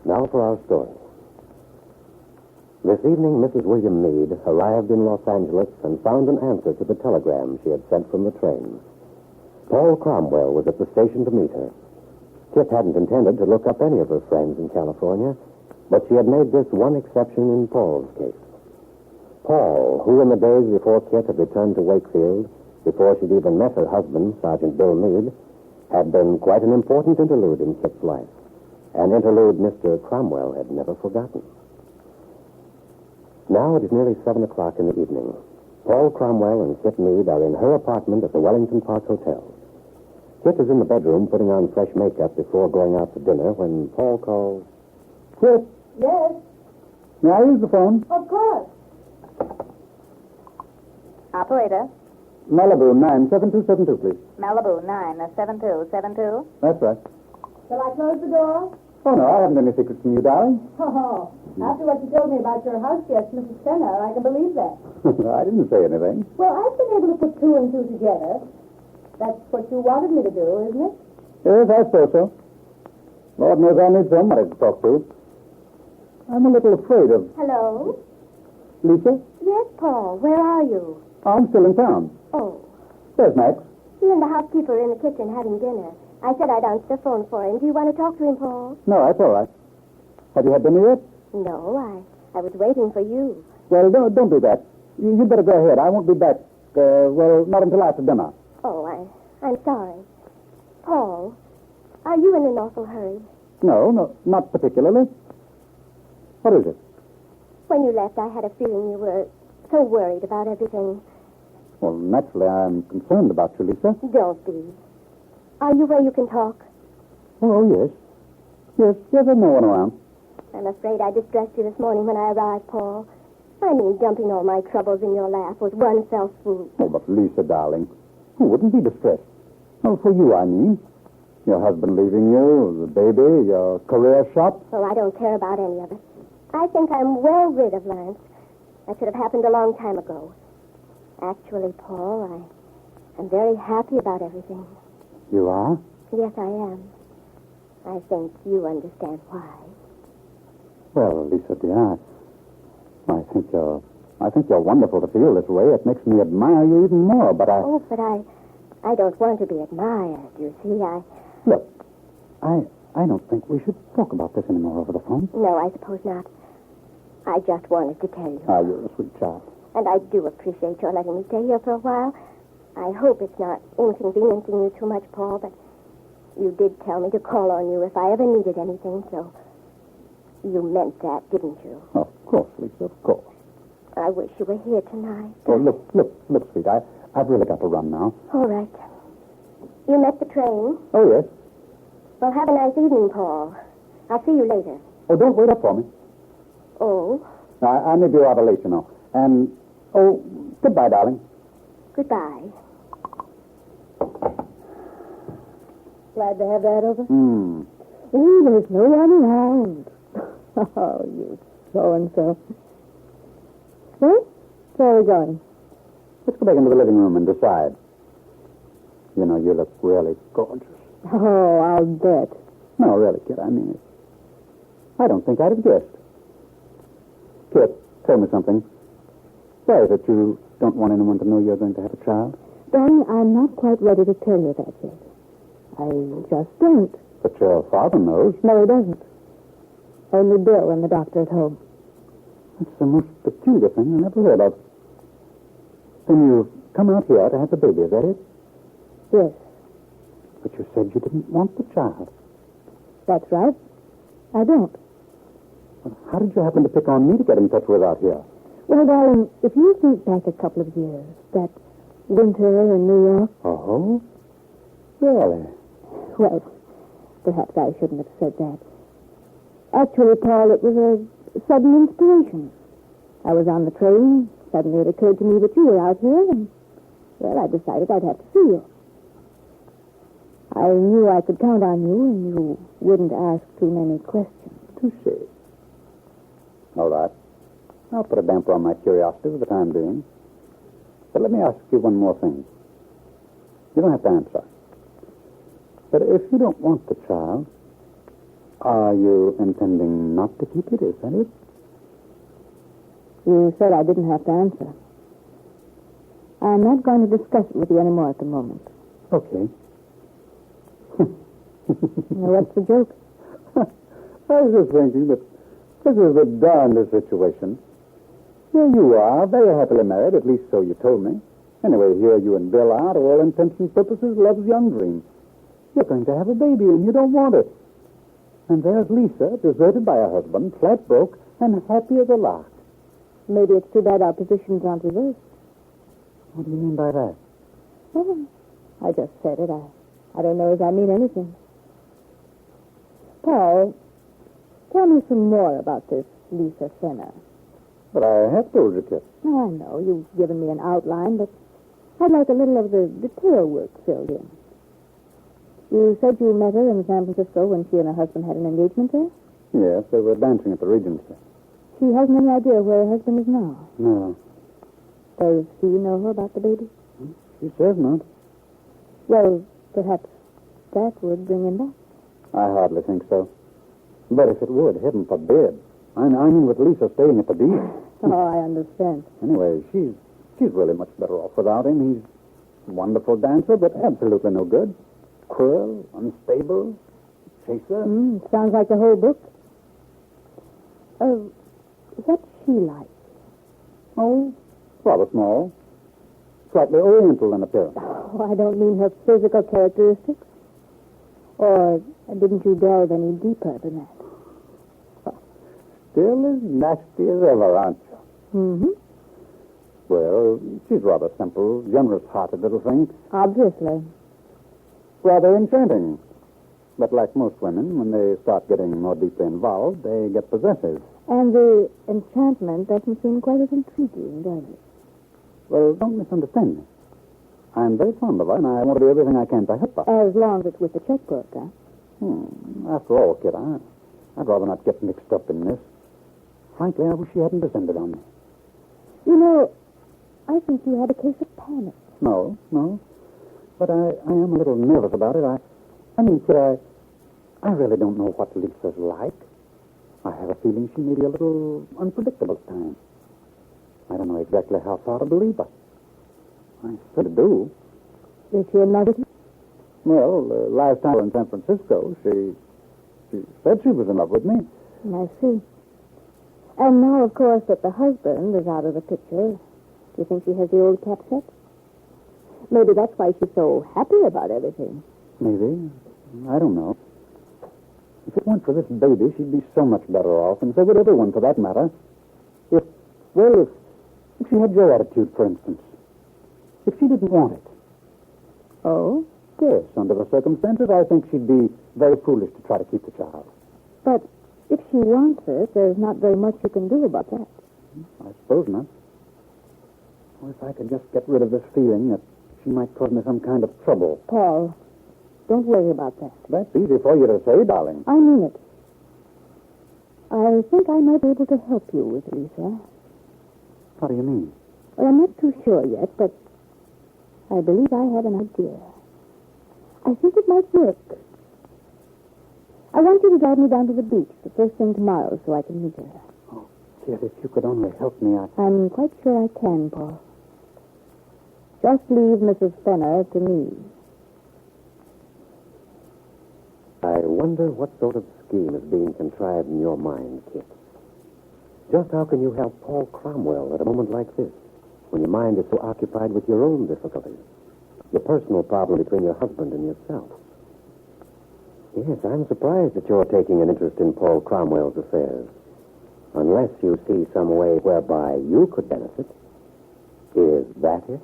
Now for our story. This evening, Mrs. William Meade arrived in Los Angeles and found an answer to the telegram she had sent from the train. Paul Cromwell was at the station to meet her. Kit hadn't intended to look up any of her friends in California, but she had made this one exception in Paul's case. Paul, who in the days before Kit had returned to Wakefield, before she'd even met her husband, Sergeant Bill Meade, had been quite an important interlude in Kit's life, an interlude Mr. Cromwell had never forgotten. Now it is nearly 7 o'clock in the evening. Paul Cromwell and Kit Meade are in her apartment at the Wellington Park Hotel. Kit is in the bedroom putting on fresh makeup before going out to dinner when Paul calls. Kit, Yes, may I use the phone? of course. Operator, Malibu 97272, please. Malibu 97272. That's right. Shall I close the door? Oh, no, I haven't any secrets from you, darling. Oh, after what you told me about your house guest, Mrs. Fenner, I can believe that. I didn't say anything. Well, I've been able to put two and two together. That's what you wanted me to do, isn't it? Yes, I suppose so. Lord knows I need somebody to talk to. I'm a little afraid of... Hello? Lisa? Yes, Paul. Where are you? I'm still in town. Oh, There's Max. he and the housekeeper are in the kitchen having dinner. I said I'd answer the phone for him. Do you want to talk to him, Paul? No, that's all right. Have you had dinner yet? No, I was waiting for you. Well, don't do that. You'd better go ahead. I won't be back, not until after dinner. Oh, I'm sorry. Paul, are you in an awful hurry? No, not particularly. What is it? When you left, I had a feeling you were so worried about everything. Well, naturally, I'm concerned about you, Lisa. Don't be. Are you where you can talk? Oh, yes. Yes, there's no one around. I'm afraid I distressed you this morning when I arrived, Paul. I mean, dumping all my troubles in your lap was one fell swoop. Oh, but Lisa, darling, who wouldn't be distressed? Oh, for you, I mean. Your husband leaving you, the baby, your career shot. Oh, I don't care about any of it. I think I'm well rid of Lance. That should have happened a long time ago. Actually, Paul, I'm very happy about everything. You are? Yes, I am. I think you understand why. Well, Lisa, dear, I think you're wonderful to feel this way. It makes me admire you even more, but Oh, but I don't want to be admired, you see. Look, I don't think we should talk about this anymore over the phone. No, I suppose not. I just wanted to tell you. Ah, you're a sweet child. And I do appreciate your letting me stay here for a while. I hope it's not inconveniencing you too much, Paul, but you did tell me to call on you if I ever needed anything, so you meant that, didn't you? Of course, Lisa, of course. I wish you were here tonight. Oh, look, sweet, I've really got to run now. All right. You met the train? Oh, yes. Well, have a nice evening, Paul. I'll see you later. Oh, don't wait up for me. Oh, I may be rather late, you know. And, goodbye, darling. goodbye. Glad to have that over? Ooh, there's no one around. Oh, you so-and-so. Well, where are we going? Let's go back into the living room and decide. You know, you look really gorgeous. Oh, I'll bet. No, really, kid, I mean it. I don't think I'd have guessed. Kid, tell me something. Why is it you don't want anyone to know you're going to have a child? Darling, I'm not quite ready to tell you that yet. I just don't. But your father knows. No, he doesn't. Only Bill and the doctor at home. That's the most peculiar thing I ever heard of. Then you've come out here to have the baby, is that it? Yes, But you said you didn't want the child. that's right. I don't. Well, how did you happen to pick on me to get in touch with out here? Well, darling, if you think back a couple of years, that winter in New York, Oh? Really? well, perhaps I shouldn't have said that. Actually, Paul, it was a sudden inspiration. I was on the train. Suddenly it occurred to me that you were out here, and, well, I decided I'd have to see you. I knew I could count on you, and you wouldn't ask too many questions. Touché. All right. I'll put a damper on my curiosity for the time being. But let me ask you one more thing. You don't have to answer. But if you don't want the child, Are you intending not to keep it? Is that it? You said I didn't have to answer. I'm not going to discuss it with you anymore at the moment. Okay. Now, what's the joke? I was just thinking that this is the darndest situation. Here you are, very happily married, at least so you told me. Anyway, here you and Bill are, to all intents and purposes, love's young dream. You're going to have a baby, and you don't want it. And there's Lisa, deserted by her husband, flat broke, and happy as a lark. Maybe it's too bad our positions aren't reversed. What do you mean by that? Oh, I just said it. I don't know if I mean anything. Paul, tell me some more about this Lisa Fenner. But I have told you, Kit. Oh, I know. You've given me an outline, but I'd like a little of the detail work filled in. You said you met her in San Francisco when she and her husband had an engagement there? Yes, they were dancing at the Regency. She hasn't any idea where her husband is now. No, Does she know her about the baby? she says not. Well, perhaps that would bring him back. I hardly think so. But if it would, heaven forbid. I mean with Lisa staying at the beach. Oh, I understand. Anyway, she's really much better off without him. He's a wonderful dancer, but absolutely no good. Cruel, unstable, chaser. Sounds like the whole book. What's she like? Oh, rather small. Slightly oriental in appearance. Oh, I don't mean her physical characteristics. Or didn't you delve any deeper than that? Still as nasty as ever, aren't you? Mm-hmm. Well, she's rather simple, generous-hearted little thing. Obviously. Rather enchanting. But like most women, when they start getting more deeply involved, they get possessive. And the enchantment doesn't seem quite as intriguing, does it? Well, don't misunderstand me. I'm very fond of her, and I want to do everything I can to help her. As long as it's with the checkbook, huh? After all, Kid, I'd rather not get mixed up in this. Frankly, I wish she hadn't descended on me. You know, I think you had a case of panic. No. But I am a little nervous about it. I mean, Kid, I really don't know what Lisa's like. I have a feeling she may be a little unpredictable at times. I don't know exactly how far to believe her. I sort of do. Is she in love with you? Well, last time in San Francisco, she said she was in love with me. I see. And now, of course, that the husband is out of the picture, do you think she has the old cap set? Maybe that's why she's so happy about everything. Maybe. I don't know. If it weren't for this baby, she'd be so much better off, and so would everyone, for that matter. If she had your attitude, for instance. If she didn't want it. Oh? Yes, under the circumstances, I think she'd be very foolish to try to keep the child. But if she wants it, there's not very much you can do about that. I suppose not. Or if I could just get rid of this feeling that she might cause me some kind of trouble. Paul, don't worry about that. That's easy for you to say, darling. I mean it. I think I might be able to help you with Lisa. What do you mean? Well, I'm not too sure yet, but I believe I have an idea. I think it might work. I want you to drive me down to the beach the first thing tomorrow so I can meet her. Oh, Kid, if you could only help me, I'm quite sure I can, Paul. Just leave Mrs. Fenner to me. I wonder what sort of scheme is being contrived in your mind, Kit. Just how can you help Paul Cromwell at a moment like this, when your mind is so occupied with your own difficulties, the personal problem between your husband and yourself? Yes, I'm surprised that you're taking an interest in Paul Cromwell's affairs, unless you see some way whereby you could benefit. Is that it?